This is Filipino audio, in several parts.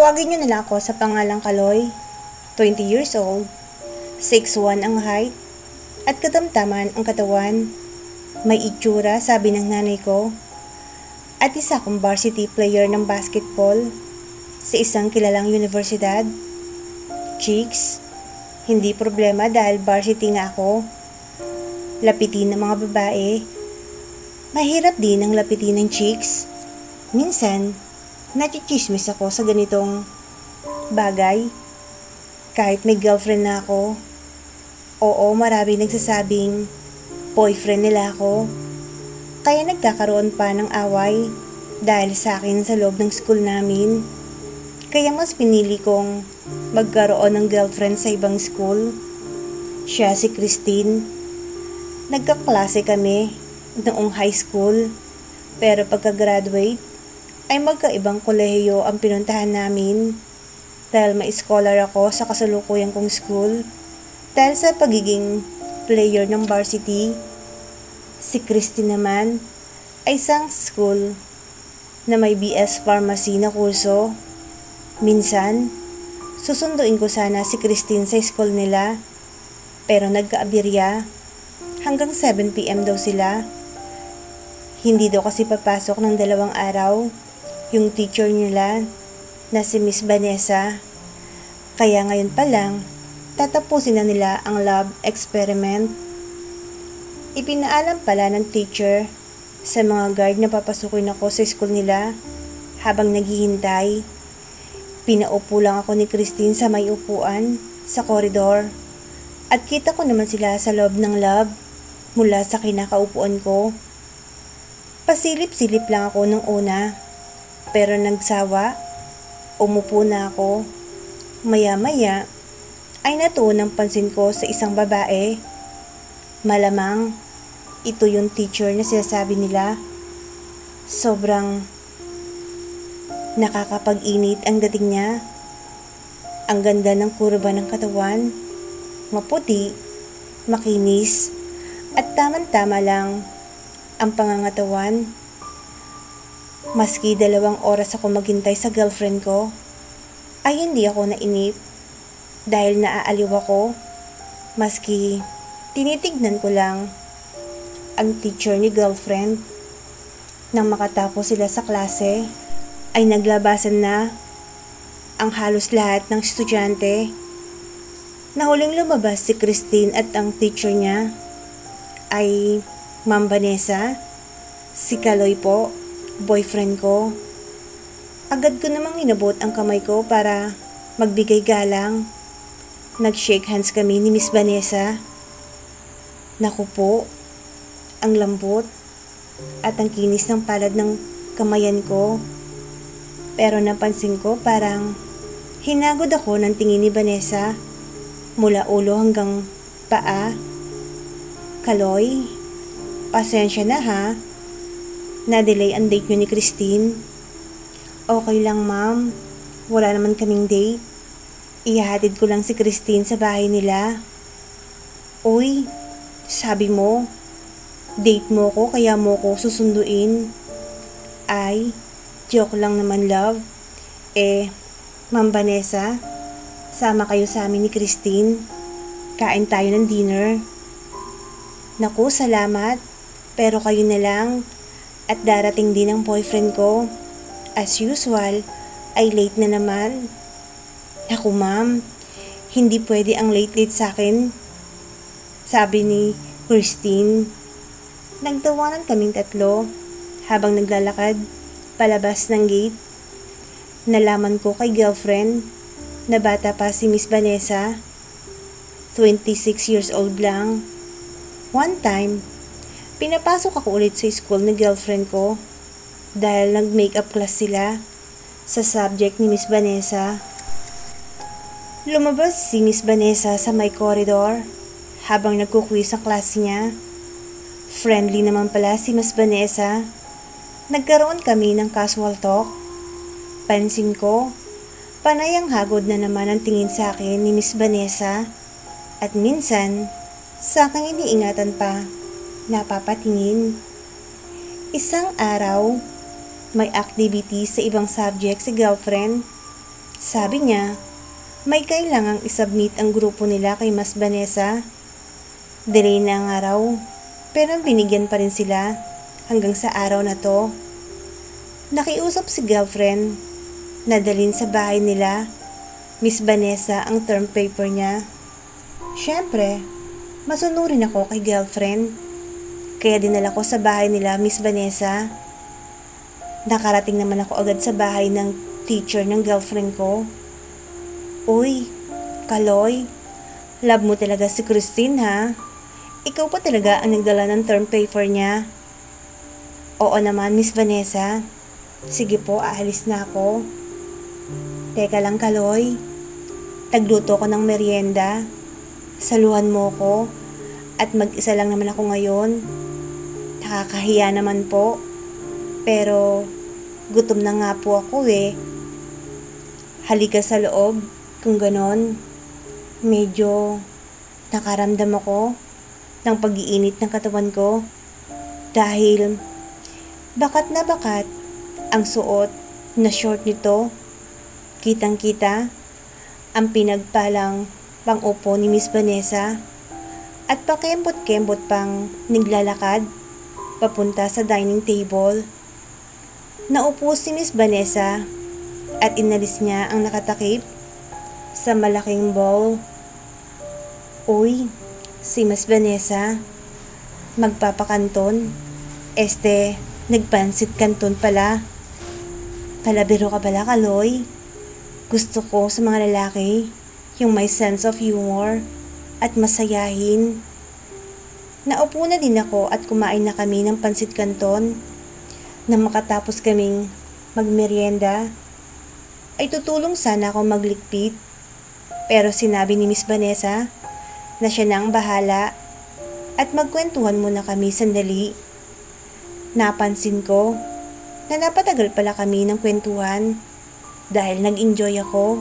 Tawagin niyo na lang ako sa pangalang Kaloy, 20 years old, 6'1" ang height, at katamtaman ang katawan. May itsura, sabi ng nanay ko, at isa akong varsity player ng basketball sa isang kilalang universidad. Chicks, hindi problema dahil varsity nga ako. Lapitin ng mga babae. Mahirap din ang lapitin ng chicks. Minsan, nachichismis ako sa ganitong bagay. Kahit may girlfriend na ako. Oo, maraming nagsasabing boyfriend nila ako. Kaya nagkakaroon pa ng away dahil sa akin sa loob ng school namin. Kaya mas pinili kong magkaroon ng girlfriend sa ibang school. Siya si Christine. Nagkaklase kami noong high school. Pero pagka-graduate, ay magkaibang kolehiyo ang pinuntahan namin dahil may scholar ako sa kasalukuyang kong school dahil sa pagiging player ng varsity. Si Christine naman ay isang school na may BS Pharmacy na kurso. Minsan, susunduin ko sana si Christine sa school nila pero nagkaabirya. Hanggang 7 PM daw sila. Hindi daw kasi papasok ng 2 araw yung teacher nila na si Miss Vanessa. Kaya ngayon pa lang, tatapusin na nila ang lab experiment. Ipinaalam pala ng teacher sa mga guard na papasukin ako sa school nila habang naghihintay. Pinaupo lang ako ni Christine sa may upuan sa koridor at kita ko naman sila sa loob ng lab mula sa kinakaupuan ko. Pasilip-silip lang ako nung una. Pero nagsawa, umupo na ako. Maya-maya, ay natuon ang pansin ko sa isang babae. Malamang, ito yung teacher na sinasabi nila. Sobrang nakakapag-init ang dating niya. Ang ganda ng kurba ng katawan. Maputi, makinis, at tamang-tama lang ang pangangatawan. Maski 2 oras ako maghintay sa girlfriend ko, ay hindi ako nainip dahil naaaliw ako. Maski tinitignan ko lang ang teacher ni girlfriend. Nang makatapos sila sa klase, ay naglabasan na ang halos lahat ng estudyante. Nahuling lumabas si Christine at ang teacher niya ay Ma'am Vanessa. Si Kaloy po, boyfriend ko. Agad ko namang inabot ang kamay ko para magbigay galang. Nag-shake hands kami ni Miss Vanessa. Naku po, ang lambot at ang kinis ng palad ng kamayan ko. Pero napansin ko parang hinagod ako ng tingin ni Vanessa mula ulo hanggang paa. Kaloy, pasensya na ha. Na-delay ang date nyo ni Christine. Okay lang ma'am, wala naman kaming date. Ihahatid ko lang si Christine sa bahay nila. Uy, sabi mo, date mo ko kaya mo ko susunduin. Ay, joke lang naman love. Ma'am Vanessa, sama kayo sa amin ni Christine. Kain tayo ng dinner. Naku, salamat. Pero kayo na lang. At darating din ang boyfriend ko. As usual, ay late na naman. Naku ma'am, hindi pwede ang late-late sa akin, sabi ni Christine. Nagtawanan kaming tatlo habang naglalakad palabas ng gate. Nalaman ko kay girlfriend na bata pa si Miss Vanessa, 26 years old lang. One time, pinapasok ako ulit sa school ni girlfriend ko dahil nag-makeup class sila sa subject ni Miss Vanessa. Lumabas si Miss Vanessa sa may corridor habang nagkuquiz ang klase niya. Friendly naman pala si Miss Vanessa. Nagkaroon kami ng casual talk. Pansin ko, panay ang hagod na naman ang tingin sa akin ni Miss Vanessa at minsan, sa aking iniingatan pa, napapatingin. Isang araw, may activity sa ibang subject si girlfriend. Sabi niya, may kailangang isubmit ang grupo nila kay Mas Vanessa. Delay na ang araw, pero binigyan pa rin sila hanggang sa araw na to. Nakiusap si girlfriend na dalhin sa bahay nila, Miss Vanessa, ang term paper niya. Siyempre, masunurin ako kay girlfriend. Kaya dinala ko sa bahay nila, Miss Vanessa. Nakarating naman ako agad sa bahay ng teacher ng girlfriend ko. Uy, Kaloy, love mo talaga si Christine ha? Ikaw pa talaga ang nagdala ng term paper niya? Oo naman, Miss Vanessa. Sige po, aalis na ako. Teka lang, Kaloy. Tagluto ko ng merienda. Saluhan mo ko. At mag-isa lang naman ako ngayon. Nakakahiya naman po. Pero gutom na nga po ako eh. Halika sa loob. Kung ganon, medyo nakaramdam ako ng pag-iinit ng katawan ko. Dahil bakat na bakat ang suot na short nito. Kitang-kita ang pinagpalang pang-upo ni Miss Vanessa at pakembot-kembot pang naglalakad papunta sa dining table. Naupo si Miss Vanessa at inalis niya ang nakatakip sa malaking bowl. Uy, si Miss Vanessa, magpapakanton. Nagpansit kanton pala. Palabiro ka pala, Kaloy. Gusto ko sa mga lalaki yung may sense of humor at masayahin. Naupo na din ako at kumain na kami ng pansit kanton. Nang makatapos kaming magmerienda, ay tutulong sana ako maglikpit. Pero sinabi ni Miss Vanessa na siya na ang bahala at magkwentuhan muna kami sandali. Napansin ko na napatagal pala kami ng kwentuhan dahil nag-enjoy ako.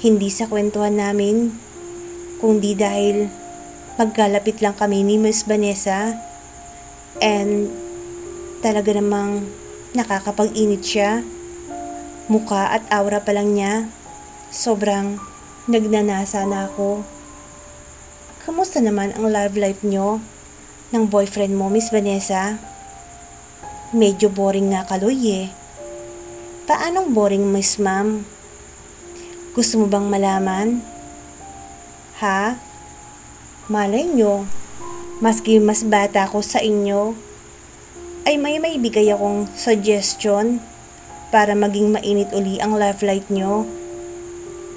Hindi sa kwentuhan namin, kundi dahil magkalapit lang kami ni Miss Vanessa and talaga namang nakakapag-init siya. Mukha at aura pa lang niya, sobrang nagnanasa na ako. Kamusta naman ang love life nyo ng boyfriend mo, Miss Vanessa? Medyo boring nga, Kaloy eh. Paanong boring, Miss Ma'am? Gusto mo bang malaman? Ha? Malay nyo, maski mas bata ko sa inyo, ay may maibigay akong suggestion para maging mainit uli ang love life nyo.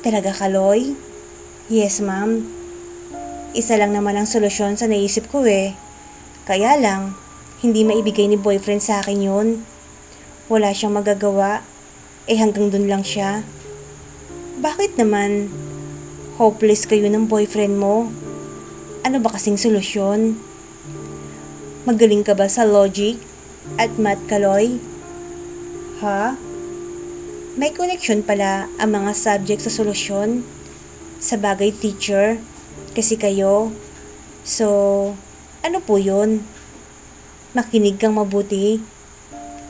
Talaga, Kaloy? Yes, ma'am. Isa lang naman ang solusyon sa naisip ko eh. Kaya lang, hindi maibigay ni boyfriend sa akin yun. Wala siyang magagawa. Hanggang dun lang siya. Bakit naman hopeless kayo ng boyfriend mo? Ano ba kasing solusyon? Magaling ka ba sa logic at math, Kaloy? Ha? May connection pala ang mga subject sa solusyon. Sa bagay, teacher, kasi kayo. So, ano po yun? Makinig kang mabuti.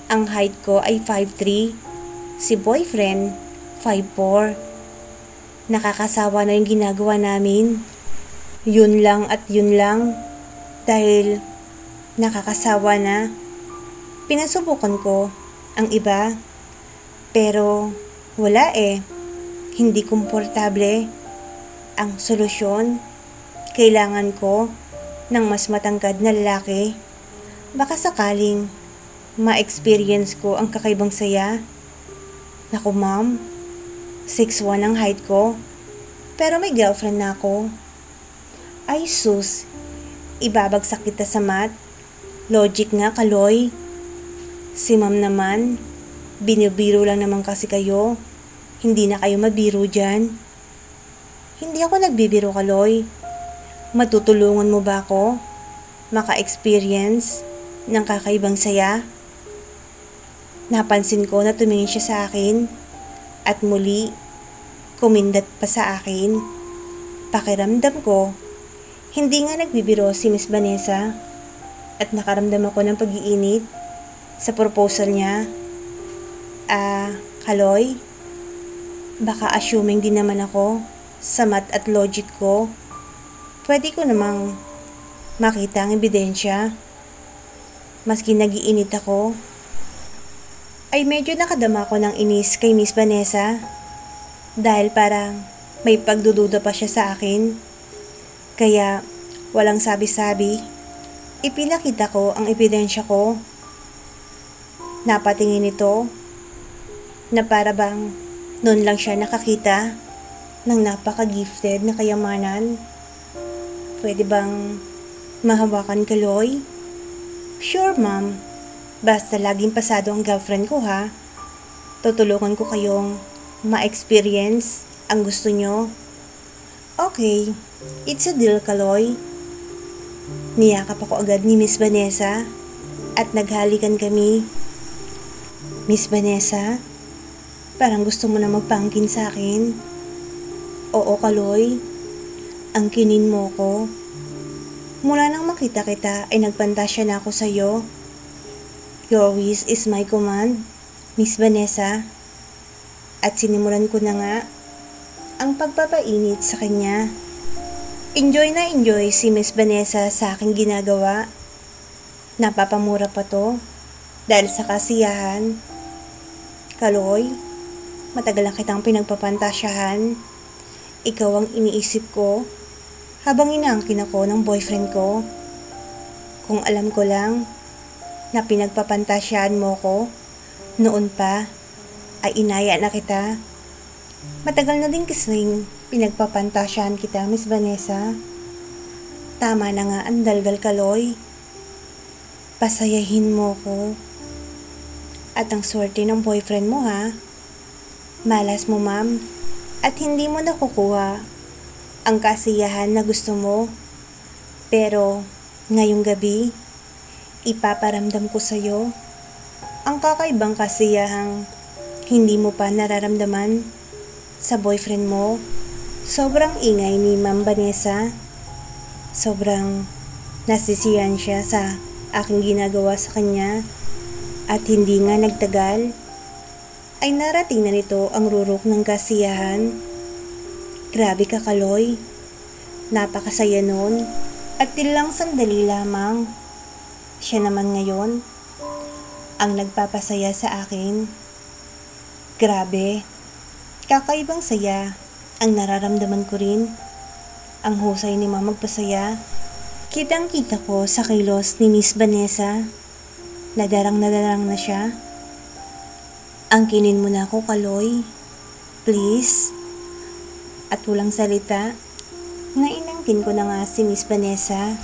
Ang height ko ay 5'3". Si boyfriend, 5'4". Nakakasawa na yung ginagawa namin. Yun lang at yun lang. Dahil nakakasawa na. Pinasubukan ko ang iba. Pero wala eh. Hindi komportable. Ang solusyon, kailangan ko ng mas matangkad na lalaki. Baka sakaling ma-experience ko ang kakaibang saya. Naku ma'am, 6'1" ang height ko. Pero may girlfriend na ako. Ay sus, ibabagsak kita sa math. Logic nga, Kaloy. Si ma'am naman, binibiro lang naman kasi kayo. Hindi na kayo mabiro dyan. Hindi ako nagbibiro, Kaloy. Matutulungan mo ba ako maka-experience ng kakaibang saya? Napansin ko na tumingin siya sa akin at muli kumindat pa sa akin. Pakiramdam ko, hindi nga nagbibiro si Miss Vanessa at nakaramdam ako ng pag-iinit sa proposal niya. Kaloy, Baka assuming din naman ako sa math at logic ko. Pwede ko namang makita ang ebidensya. Maski nagiinit ako, ay medyo nakadama ko ng inis kay Miss Vanessa. Dahil parang may pagdududa pa siya sa akin. Kaya walang sabi-sabi, ipinakita ko ang ebidensya ko. Napatingin ito na para bang noon lang siya nakakita ng napaka-gifted na kayamanan. Pwede bang mahawakan ka, Loy? Sure, ma'am. Basta laging pasado ang girlfriend ko, ha? Tutulungan ko kayong ma-experience ang gusto nyo. Okay, it's a deal, Kaloy. Niyakap ako agad ni Miss Vanessa at naghalikan kami. Miss Vanessa, parang gusto mo na magpangkin sa akin. Oo, Kaloy. Ang kinin mo ko. Mula nang makita kita ay nagpantasya na ako sa'yo. Your wish is my command, Miss Vanessa. At sinimulan ko na nga ang pagpapainit sa kanya. Enjoy na enjoy si Miss Vanessa sa aking ginagawa. Napapamura pa to dahil sa kasiyahan. Kaloy, matagal na kitang pinagpapantasyahan. Ikaw ang iniisip ko habang inaangkin ako ng boyfriend ko. Kung alam ko lang na pinagpapantasyahan mo ko noon pa, ay inaya na kita. Matagal na din kasing pinagpapantasyahan kita, Miss Vanessa. Tama na nga ang dalgal, Kaloy. Pasayahin mo ko. At ang swerte ng boyfriend mo, ha? Malas mo, ma'am. At hindi mo nakukuha ang kasiyahan na gusto mo. Pero ngayong gabi, ipaparamdam ko sa'yo ang kakaibang kasiyahang hindi mo pa nararamdaman sa boyfriend mo. Sobrang ingay ni Ma'am Vanessa. Sobrang nasisiyahan siya sa aking ginagawa sa kanya. At hindi nga nagtagal, ay narating na nito ang rurok ng kasiyahan. Grabe ka, Kaloy. Napakasaya nun. At tilang sandali lamang, siya naman ngayon ang nagpapasaya sa akin. Grabe, kakaibang saya ang nararamdaman ko rin. Ang husay ni Mama magpasaya. Kitang-kita ko sa kilos ni Miss Vanessa. Nadarang na siya. Angkinin mo na ako, Kaloy. Please. At walang salita, nainangkin ko na nga si Miss Vanessa.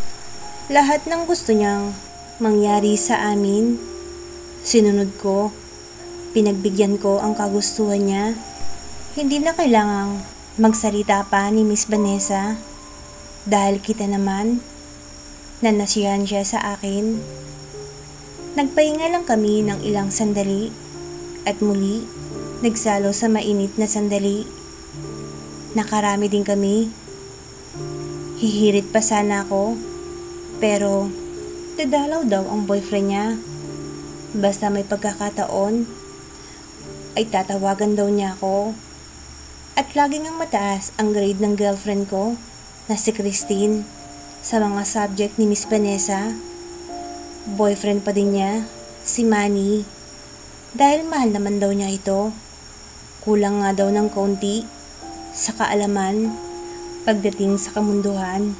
Lahat ng gusto niyang mangyari sa amin, sinunod ko. Pinagbigyan ko ang kagustuhan niya. Hindi na kailangang magsalita pa ni Miss Vanessa. Dahil kita naman, nanasiyahan siya sa akin. Nagpahinga lang kami ng ilang sandali. At muli, nagsalo sa mainit na sandali. Nakarami din kami. Hihirit pa sana ako, pero dadalaw daw ang boyfriend niya. Basta may pagkakataon, ay tatawagan daw niya ako. At laging ang mataas ang grade ng girlfriend ko na si Christine sa mga subject ni Miss Vanessa. Boyfriend pa din niya, si Manny. Dahil mahal naman daw niya ito. Kulang nga daw ng konti sa kaalaman pagdating sa kamunduhan.